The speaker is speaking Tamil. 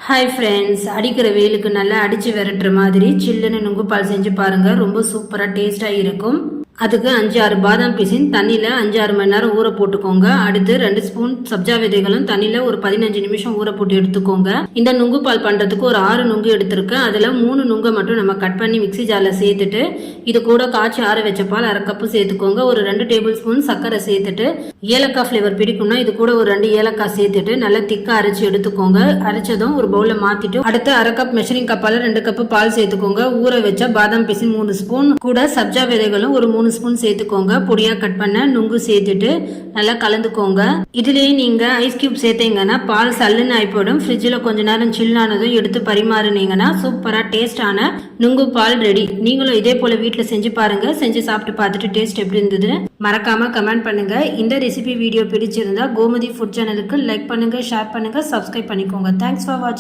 ஹாய் ஃப்ரெண்ட்ஸ், அடிக்கிற வெயிலுக்கு நல்லா அடித்து விரட்டுற மாதிரி சில்லுன்னு நுங்கு பால் செஞ்சு பாருங்கள். ரொம்ப சூப்பராக டேஸ்ட்டாக இருக்கும். அதுக்கு 5-6 பாதாம் பிசின் தண்ணியில் 5-6 மணி நேரம் ஊற போட்டுக்கோங்க. அடுத்து 2 ஸ்பூன் சப்ஜா விதைகளும் தண்ணியில் ஒரு 15 நிமிஷம் ஊற போட்டு எடுத்துக்கோங்க. இந்த நுங்கு பால் பண்ணுறதுக்கு ஒரு 6 நுங்கு எடுத்திருக்கேன். அதில் 3 நுங்கை மட்டும் நம்ம கட் பண்ணி மிக்சி ஜாரில் சேர்த்துட்டு இது கூட காய்ச்சி ஆற வச்ச பால் 1/2 கப்பு சேர்த்துக்கோங்க. ஒரு 2 டேபிள் ஸ்பூன் சர்க்கரை சேர்த்துட்டு ஏலக்காய் ஃப்ளேவர் பிடிக்கும்னா இது கூட ஒரு 2 ஏலக்காய் சேர்த்துட்டு நல்லா திக்காக அரைச்சி எடுத்துக்கோங்க. அரைச்சதும் ஒரு பவுலில் மாற்றிட்டு அடுத்து 1/2 கப் மெஷரிங் கப்பால் 2 கப்பு பால் சேர்த்துக்கோங்க. ஊற வச்ச பாதாம் பிசின் 3 ஸ்பூன் கூட சப்ஜா விதைகளும் ஒரு 3 ஸ்பூன் சேர்த்துக்கோங்க. பொடியா கட் பண்ண நுங்கு சேர்த்துட்டு நல்லா கலந்துக்கோங்க. இதுலயே நீங்க ஐஸ் கியூப் சேர்த்தீங்கன்னா பால் சல்லுன்னு ஆயிப்போடும். ஃப்ரிட்ஜில் கொஞ்ச நேரம் சில்லானதும் எடுத்து பரிமாறுனீங்கன்னா சூப்பரா டேஸ்டான நுங்கு பால் ரெடி. நீங்களும் இதே போல வீட்டில் செஞ்சு பாருங்க. செஞ்சு சாப்பிட்டு பார்த்துட்டு டேஸ்ட் எப்படி இருந்தது மறக்காம கமெண்ட் பண்ணுங்க. இந்த ரெசிபி வீடியோ பிடிச்சிருந்தா கோமதி ஃபுட் சேனலுக்கு லைக் பண்ணுங்க, ஷேர் பண்ணுங்க, சப்ஸ்கிரைப் பண்ணிக்கோங்க. தேங்க்ஸ் ஃபார் வாட்சிங்.